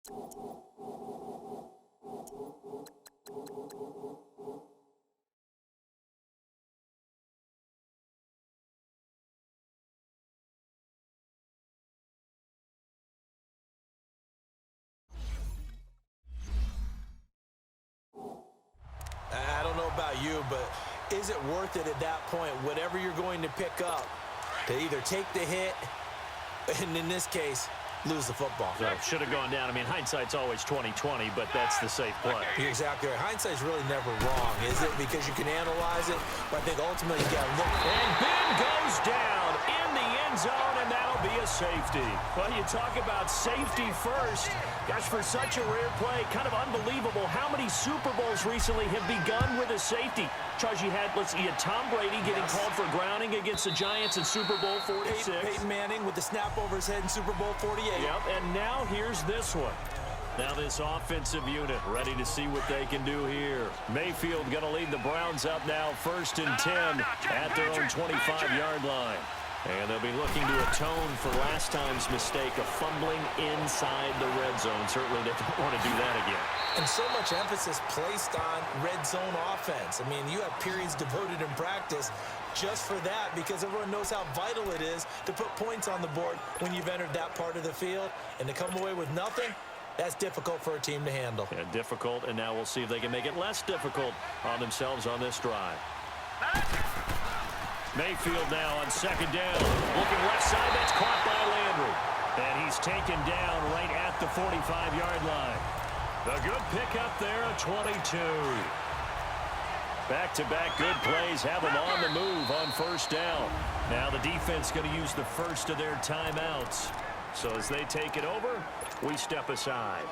I don't know about you, but is it worth it at that point, whatever you're going to pick up, to either take the hit, and in this case, lose the football? So should have gone down. I mean, hindsight's always 20/20, but that's the safe play. You're exactly right. Hindsight's really never wrong, is it? Because you can analyze it, but I think ultimately you got to look. And Ben goes down in the end zone, and that'll be a safety. Well, you talk about safety first. Gosh, for such a rare play, kind of unbelievable how many Super Bowls recently have begun with a safety. Charles, you had Tom Brady getting called for grounding against the Giants in Super Bowl 46. Peyton Manning with the snap over his head in Super Bowl 48. Yep, and now here's this one. Now this offensive unit ready to see what they can do here. Mayfield going to lead the Browns up now 1st and 10 at their own 25-yard line. And they'll be looking to atone for last time's mistake of fumbling inside the red zone. Certainly they don't want to do that again. And so much emphasis placed on red zone offense. I mean, you have periods devoted in practice just for that because everyone knows how vital it is to put points on the board when you've entered that part of the field. And to come away with nothing, that's difficult for a team to handle. Yeah, difficult, and now we'll see if they can make it less difficult on themselves on this drive. Mayfield now on 2nd down. Looking left side, that's caught by Landry. And he's taken down right at the 45-yard line. The good pickup there, a 22. Back-to-back good plays have them on the move on 1st down. Now the defense going to use the first of their timeouts. So as they take it over, we step aside.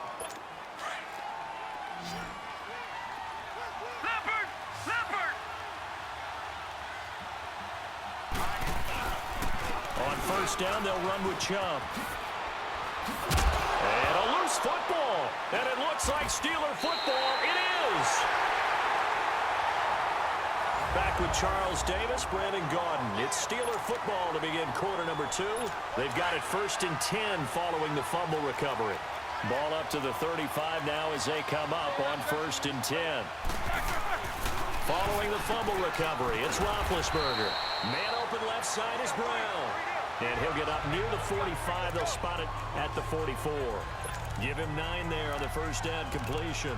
On 1st down, they'll run with Chubb. And a loose football. And it looks like Steeler football. It is. Back with Charles Davis, Brandon Gaudin. It's Steeler football to begin quarter number 2. They've got it 1st and 10 following the fumble recovery. Ball up to the 35 now as they come up on 1st and 10. Following the fumble recovery, it's Roethlisberger. Man open left side is Brown. And he'll get up near the 45. They'll spot it at the 44. Give him 9 there on the 1st down completion.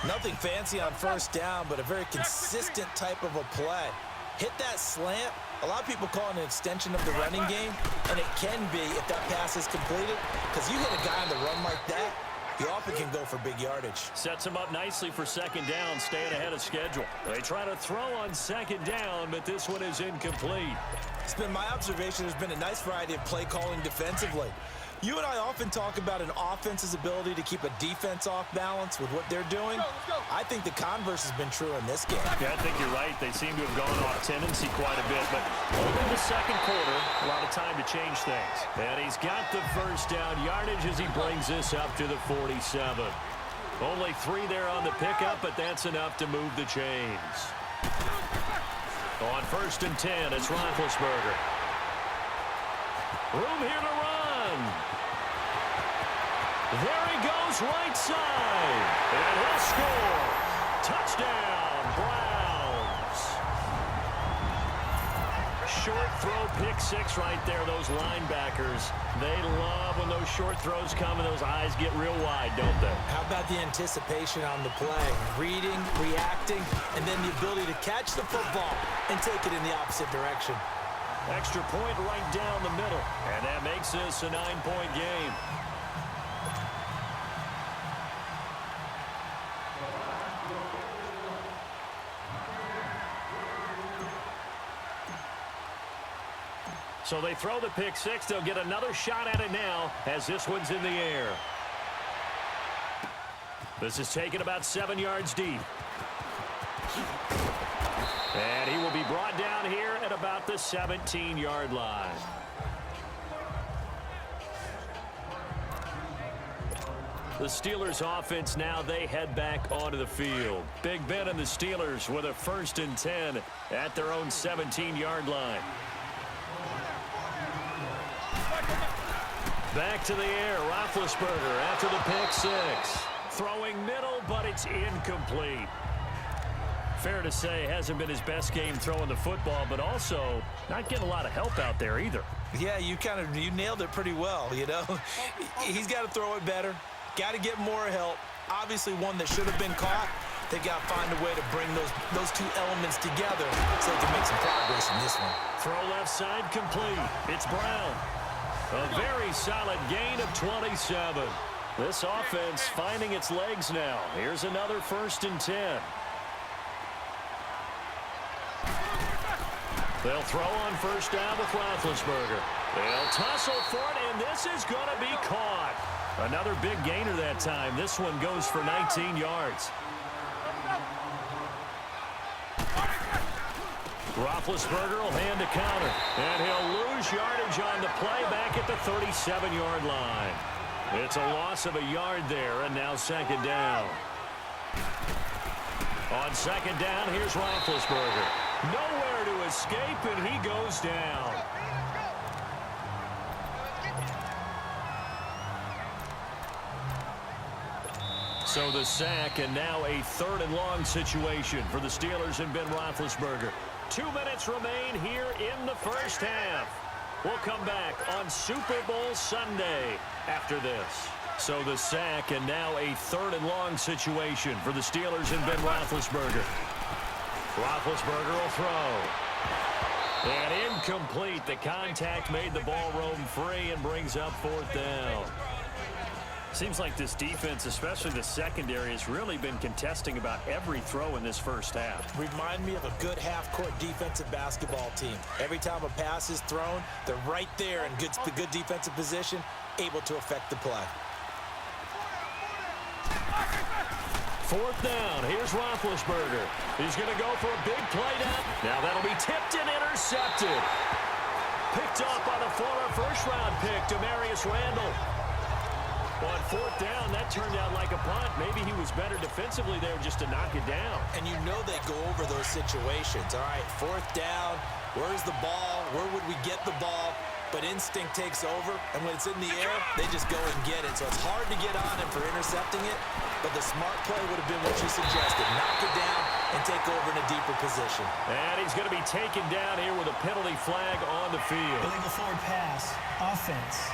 Nothing fancy on 1st down, but a very consistent type of a play. Hit that slant. A lot of people call it an extension of the running game, and it can be if that pass is completed, because you hit a guy on the run like that, he often can go for big yardage. Sets him up nicely for 2nd down, staying ahead of schedule. They try to throw on 2nd down, but this one is incomplete. It's been my observation there's been a nice variety of play calling defensively. You and I often talk about an offense's ability to keep a defense off balance with what they're doing. I think the converse has been true in this game. Yeah, I think you're right. They seem to have gone off tendency quite a bit, but over the 2nd quarter, a lot of time to change things. And he's got the 1st down yardage as he brings this up to the 47. Only 3 there on the pickup, but that's enough to move the chains. On 1st and 10, it's Roethlisberger. Room here to run. There he goes, right side. And he'll score. Touchdown, Browns. Short throw, pick 6 right there. Those linebackers, they love when those short throws come and those eyes get real wide, don't they? How about the anticipation on the play? Reading, reacting, and then the ability to catch the football and take it in the opposite direction. Extra point right down the middle. And that makes this a 9-point game. So they throw the pick 6. They'll get another shot at it now as this one's in the air. This is taken about 7 yards deep. And he will be brought down here at about the 17-yard line. The Steelers offense now, they head back onto the field. Big Ben and the Steelers with a 1st and 10 at their own 17-yard line. Back to the air, Roethlisberger after the pick six. Throwing middle, but it's incomplete. Fair to say, hasn't been his best game throwing the football, but also not getting a lot of help out there either. Yeah, you nailed it pretty well, you know. He's got to throw it better. Got to get more help. Obviously one that should have been caught. They got to find a way to bring those two elements together so they can make some progress in this one. Throw left side complete. It's Brown. A very solid gain of 27. This offense finding its legs now. Here's another 1st and 10. They'll throw on 1st down with Roethlisberger. They'll tussle for it, and this is going to be caught. Another big gainer that time. This one goes for 19 yards. Roethlisberger will hand a counter, and he'll lose yardage on the play back at the 37-yard line. It's a loss of a yard there, and now 2nd down. On 2nd down, here's Roethlisberger. Nowhere to escape, and he goes down. So the sack, and now a 3rd and long situation for the Steelers and Ben Roethlisberger. 2 minutes remain here in the 1st half. We'll come back on Super Bowl Sunday after this. So the sack, and now a 3rd and long situation for the Steelers and Ben Roethlisberger. Roethlisberger will throw. And incomplete. The contact made the ball roam free and brings up 4th down. Seems like this defense, especially the secondary, has really been contesting about every throw in this 1st half. Remind me of a good half-court defensive basketball team. Every time a pass is thrown, they're right there in good defensive position, able to affect the play. 4th down. Here's Roethlisberger. He's going to go for a big play down. Now that'll be tipped and intercepted. Picked up by the former 1st-round pick, Demarius Randall. On 4th down, that turned out like a punt. Maybe he was better defensively there just to knock it down. And you know they go over those situations. All right, 4th down, where's the ball? Where would we get the ball? But instinct takes over, and when it's in the air, they just go and get it. So it's hard to get on him for intercepting it, but the smart play would have been what you suggested. Knock it down and take over in a deeper position. And he's going to be taken down here with a penalty flag on the field. Illegal forward pass, offense.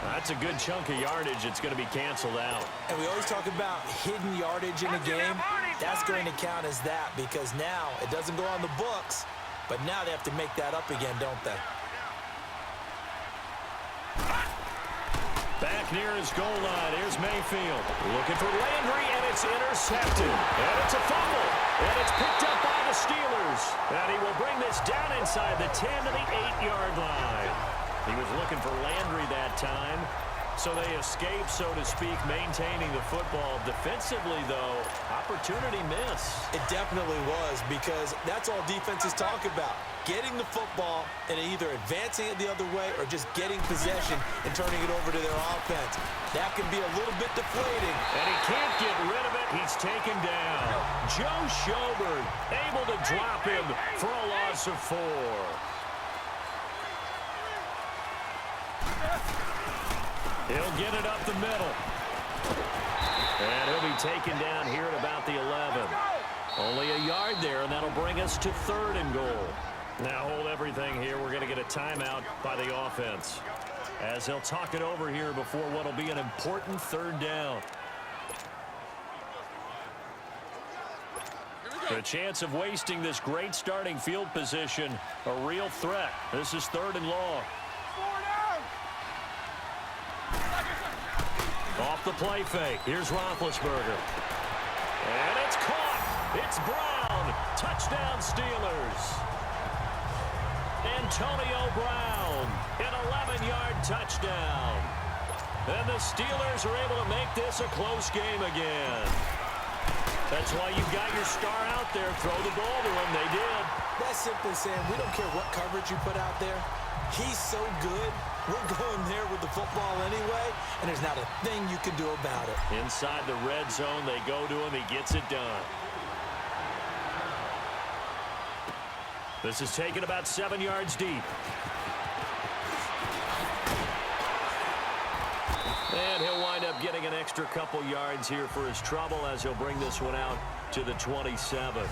That's a good chunk of yardage. It's going to be canceled out. And we always talk about hidden yardage in a game. That's going to count as that because now it doesn't go on the books, but now they have to make that up again, don't they? Back near his goal line. Here's Mayfield. Looking for Landry, and it's intercepted. And it's a fumble. And it's picked up by the Steelers. And he will bring this down inside the 10 to the 8-yard line. He was looking for Landry that time. So they escape, so to speak, maintaining the football. Defensively, though, opportunity miss. It definitely was because that's all defenses talk about. Getting the football and either advancing it the other way or just getting possession and turning it over to their offense. That can be a little bit deflating. And he can't get rid of it. He's taken down. Joe Schobert able to drop him for a loss of 4. He'll get it up the middle. And he'll be taken down here at about the 11. Only a yard there, and that'll bring us to 3rd and goal. Now hold everything here. We're going to get a timeout by the offense as they'll talk it over here before what will be an important 3rd down. The chance of wasting this great starting field position, a real threat. This is 3rd and long. Off the play fake. Here's Roethlisberger. And it's caught. It's Brown. Touchdown Steelers. Antonio Brown. An 11-yard touchdown. And the Steelers are able to make this a close game again. That's why you've got your star out there. Throw the ball to him. They did. That's simply saying we don't care what coverage you put out there. He's so good. We're going there with the football anyway, and there's not a thing you can do about it. Inside the red zone, they go to him. He gets it done. This is taken about 7 yards deep. And he'll wind up getting an extra couple yards here for his trouble as he'll bring this one out to the 27.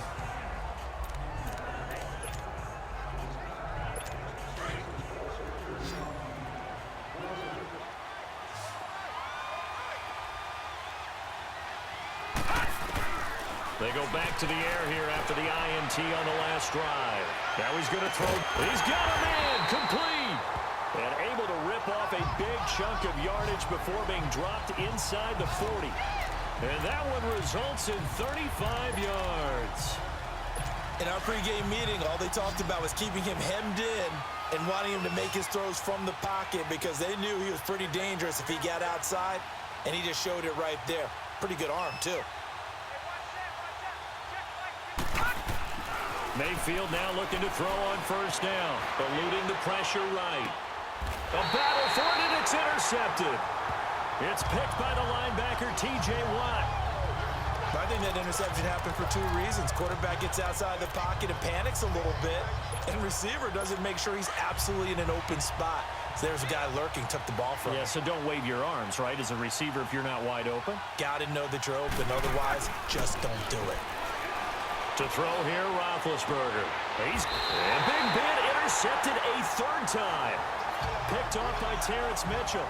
They go back to the air here after the INT on the last drive. Now he's going to throw. He's got a man complete. And able to rip off a big chunk of yardage before being dropped inside the 40. And that one results in 35 yards. In our pregame meeting, all they talked about was keeping him hemmed in and wanting him to make his throws from the pocket because they knew he was pretty dangerous if he got outside, and he just showed it right there. Pretty good arm, too. Mayfield now looking to throw on first down. Eluding the pressure right. A battle for it, and it's intercepted. It's picked by the linebacker, T.J. Watt. I think that interception happened for two reasons. Quarterback gets outside the pocket and panics a little bit, and receiver doesn't make sure he's absolutely in an open spot. So there's a guy lurking, took the ball from him. Yeah, so don't wave your arms, right, as a receiver if you're not wide open. Got to know that you're open. Otherwise, just don't do it. To throw here, Roethlisberger. He's a big bit intercepted a third time. Picked off by Terrence Mitchell.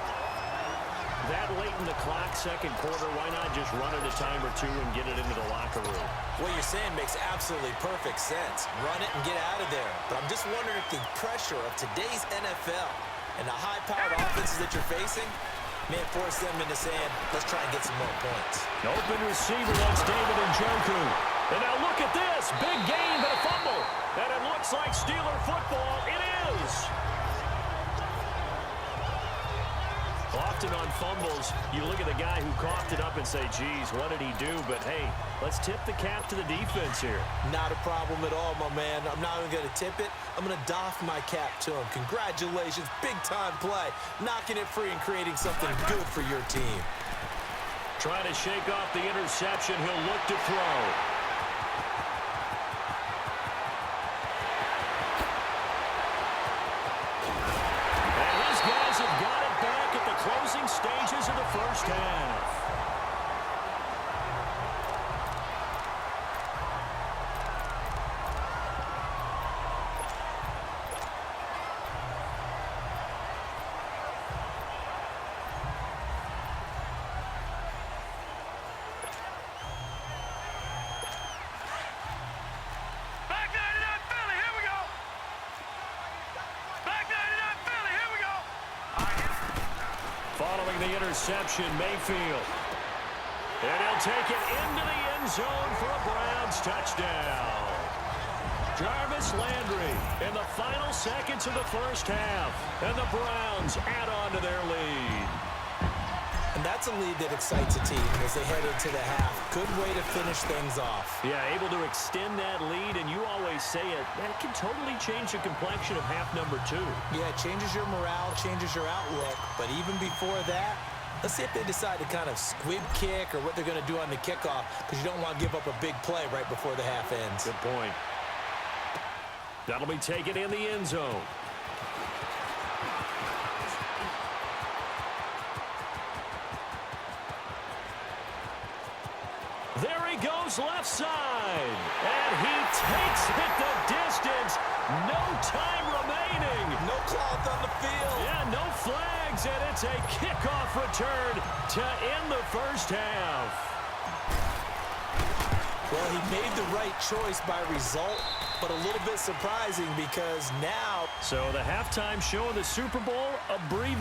That late in the clock, second quarter, why not just run it a time or two and get it into the locker room? What you're saying makes absolutely perfect sense. Run it and get out of there. But I'm just wondering if the pressure of today's NFL and the high-powered offenses that you're facing may force them into saying, let's try and get some more points. Open receiver, that's David Njoku. And now look at this. Big gain, but a fumble. And it looks like Steeler football. It is. Often on fumbles, you look at the guy who coughed it up and say, geez, what did he do? But, hey, let's tip the cap to the defense here. Not a problem at all, my man. I'm not even going to tip it. I'm going to doff my cap to him. Congratulations. Big-time play. Knocking it free and creating something good for your team. Trying to shake off the interception. He'll look to throw. Closing stages of the first half. Following the interception, Mayfield. And he'll take it into the end zone for a Browns touchdown. Jarvis Landry in the final seconds of the first half. And the Browns add on to their lead. And that's a lead that excites a team as they head into the half. Good way to finish things off. Yeah, able to extend that lead, and you always say it, that can totally change the complexion of half number 2. Yeah, it changes your morale, changes your outlook. But even before that, let's see if they decide to kind of squib kick or what they're going to do on the kickoff, because you don't want to give up a big play right before the half ends. Good point. That'll be taken in the end zone. There he goes left side. And he takes it the distance. No time remaining. No cloth on the field. Yeah, no flags. And it's a kickoff return to end the first half. Well, he made the right choice by result, but a little bit surprising because now... So the halftime show of the Super Bowl abbreviated.